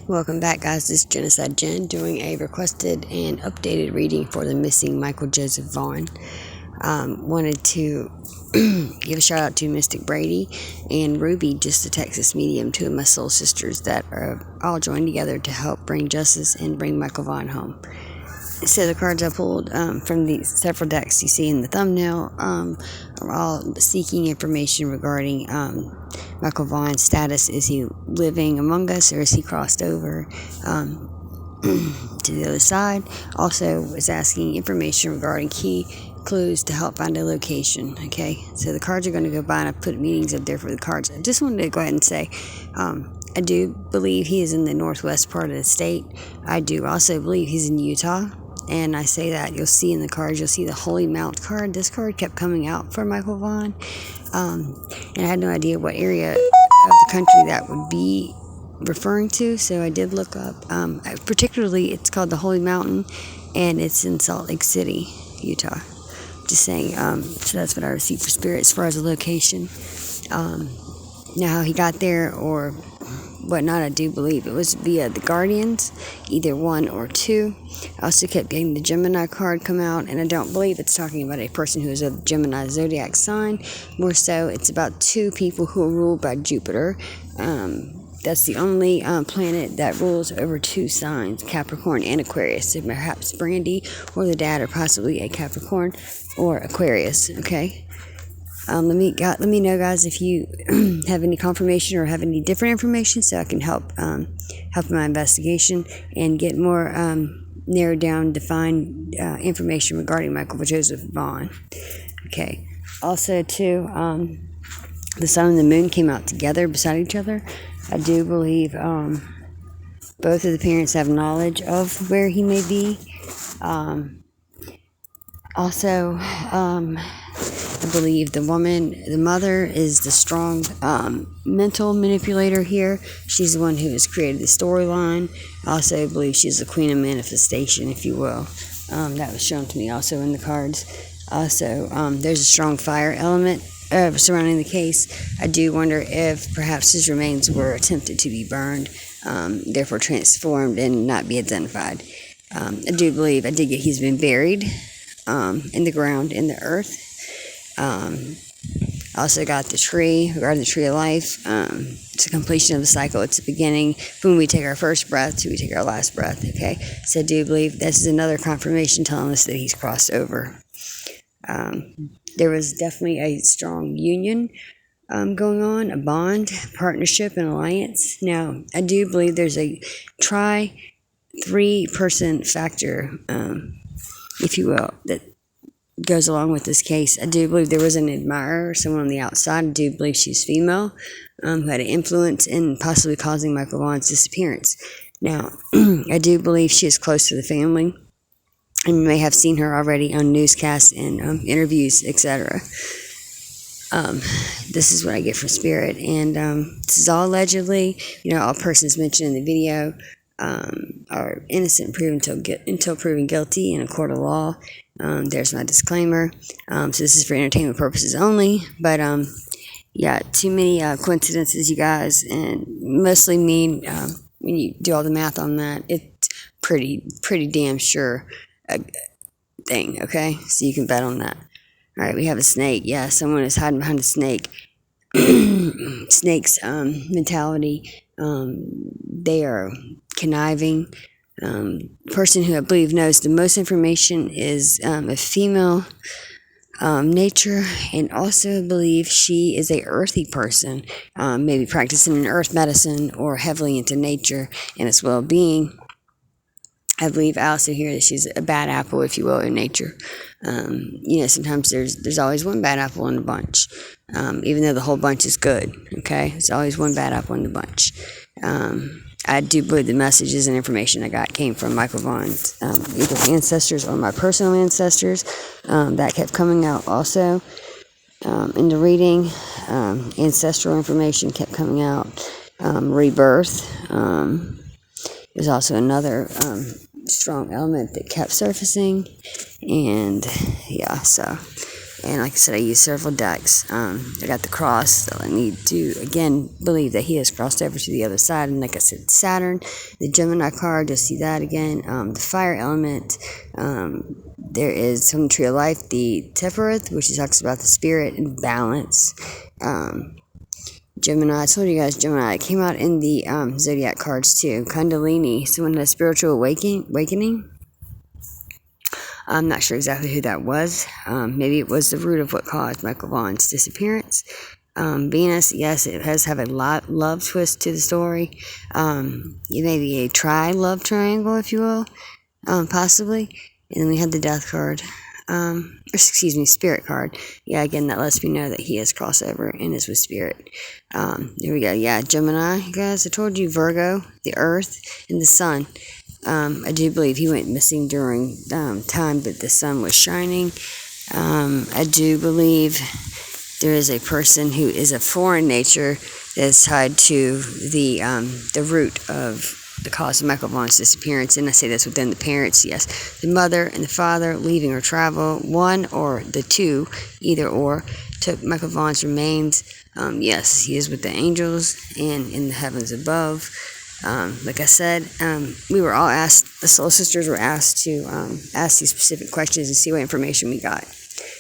Welcome back, guys. This is Genocide Jen doing a requested and updated reading for the missing Michael Joseph Vaughn. Wanted to give a shout out to Mystic Brady and Ruby, just the Texas medium, two of my soul sisters that are all joined together to help bring justice and bring Michael Vaughn home. So the cards I pulled from the several decks you see in the thumbnail are all seeking information regarding Michael Vaughn's status. Is he living among us, or is he crossed over to the other side? Also is asking information regarding key clues to help find a location. Okay, so the cards are going to go by, and I put meanings up there for the cards. I just wanted to go ahead and say I do believe he is in the northwest part of the state. I do also believe he's in Utah. And I say that, you'll see in the cards, you'll see the Holy Mount card. This card kept coming out for Michael Vaughn. And I had no idea what area of the country that would be referring to. So I did look up. Particularly, it's called the Holy Mountain, and it's in Salt Lake City, Utah. Just saying. So that's what I received for spirit as far as the location. Now, how he got there or whatnot, I do believe it was via the Guardians, either one or two. I also kept getting the Gemini card come out, and I don't believe it's talking about a person who is of Gemini zodiac sign. More so, it's about two people who are ruled by Jupiter. That's the only planet that rules over two signs, Capricorn and Aquarius. So perhaps Brandy or the dad are possibly a Capricorn or Aquarius. Okay. Let me know, guys, if you have any confirmation or have any different information, so I can help in my investigation and get more narrowed down, defined information regarding Michael Joseph Vaughn. Okay. Also, too, the sun and the moon came out together beside each other. I do believe both of the parents have knowledge of where he may be. Also, I believe the mother is the strong mental manipulator here. She's the one who has created the storyline. I also believe she's the queen of manifestation, if you will. That was shown to me also in the cards. Also, there's a strong fire element surrounding the case. I do wonder if perhaps his remains were attempted to be burned, therefore transformed and not be identified. I did get he's been buried in the ground, in the earth. Also got the tree, regarding the tree of life. It's a completion of the cycle. It's the beginning from when we take our first breath to we take our last breath. Okay, so I do believe this is another confirmation telling us that he's crossed over. There was definitely a strong union going on, a bond, partnership, and alliance. Now, I do believe there's a three-person factor, if you will, that goes along with this case. I do believe there was an admirer, someone on the outside. I do believe she's female, who had an influence in possibly causing Michael Vaughn's disappearance. Now, I do believe she is close to the family, and you may have seen her already on newscasts and interviews, etc. This is what I get from Spirit, and this is all allegedly. All persons mentioned in the video are innocent until proven guilty in a court of law. There's my disclaimer. So this is for entertainment purposes only. But too many coincidences, you guys, and mostly mean when you do all the math on that, it's pretty damn sure a thing. Okay, so you can bet on that. All right, we have a snake. Yeah, someone is hiding behind a snake. Snake's mentality. They are conniving. Person who I believe knows the most information is a female nature, and also believe she is a earthy person, maybe practicing in earth medicine or heavily into nature and its well-being. I believe I also hear that she's a bad apple, if you will, in nature. Sometimes there's always one bad apple in the bunch, even though the whole bunch is good. Okay, there's always one bad apple in the bunch. I do believe the messages and information I got came from Michael Vaughn's either ancestors or my personal ancestors. That kept coming out also in the reading. Ancestral information kept coming out. Rebirth. There's also another strong element that kept surfacing. And so And like I said, I used several decks. I got the cross, so I need to, again, believe that he has crossed over to the other side. And like I said, Saturn, the Gemini card, just see that again. The fire element, there is from the Tree of Life, the Tefereth, which talks about the spirit and balance. Gemini, I told you guys, Gemini came out in the Zodiac cards too. Kundalini, someone had a spiritual awakening. I'm not sure exactly who that was. Maybe it was the root of what caused Michael Vaughn's disappearance. Venus, yes, it does have a love twist to the story. It may be a love triangle, if you will, possibly. And then we had the Death card. Spirit card. Yeah, again, that lets me know that he has crossover and is with Spirit. Here we go. Yeah, Gemini, guys, I told you, Virgo, the Earth, and the Sun. I do believe he went missing during time that the sun was shining. I do believe there is a person who is a foreign nature that is tied to the root of the cause of Michael Vaughn's disappearance. And I say this within the parents, yes. The mother and the father, leaving or travel, one or the two, either or, took Michael Vaughn's remains. Yes, he is with the angels and in the heavens above. Like I said, we were all asked, the Soul Sisters were asked to ask these specific questions and see what information we got.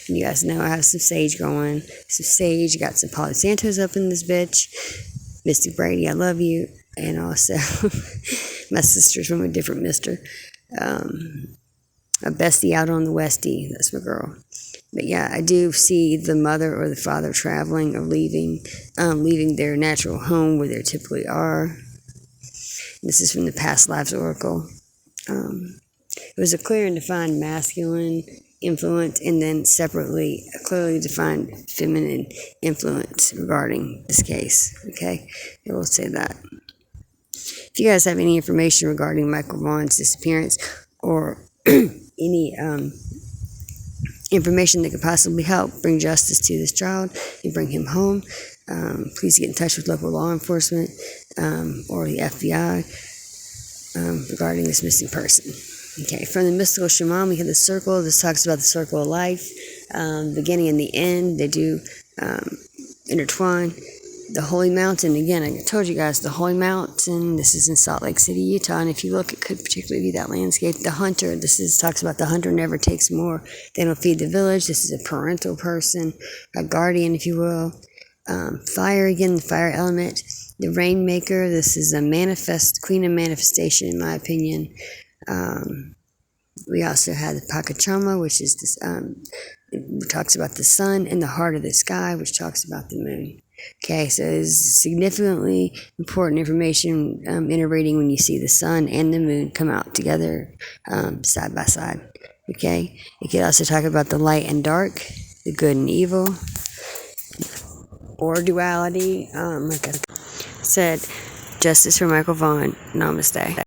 And you guys know I have some sage going. Some sage, got some Palo Santos up in this bitch. Mystic Brady, I love you. And also, my sister's from a different mister. A bestie out on the Westie, that's my girl. But yeah, I do see the mother or the father traveling or leaving their natural home where they typically are. This is from the Past Lives Oracle. It was a clear and defined masculine influence, and then separately a clearly defined feminine influence regarding this case. Okay, I will say that. If you guys have any information regarding Michael Vaughn's disappearance or any information that could possibly help bring justice to this child and bring him home, please get in touch with local law enforcement or the FBI regarding this missing person. Okay, from the mystical shaman, we have the circle. This talks about the circle of life, beginning and the end. They do intertwine. The Holy Mountain, again, I told you guys, the Holy Mountain, this is in Salt Lake City, Utah, and if you look, it could particularly be that landscape. The hunter, talks about the hunter never takes more. They don't feed the village. This is a parental person, a guardian, if you will. Fire, again, the fire element. The rainmaker, this is a queen of manifestation, in my opinion. We also had the Pachamama, which is this, talks about the sun, and the heart of the sky, which talks about the moon. Okay, so it's significantly important information in a reading when you see the sun and the moon come out together side by side. Okay, it could also talk about the light and dark, the good and evil, or duality. Like I said, justice for Michael Vaughn. Namaste.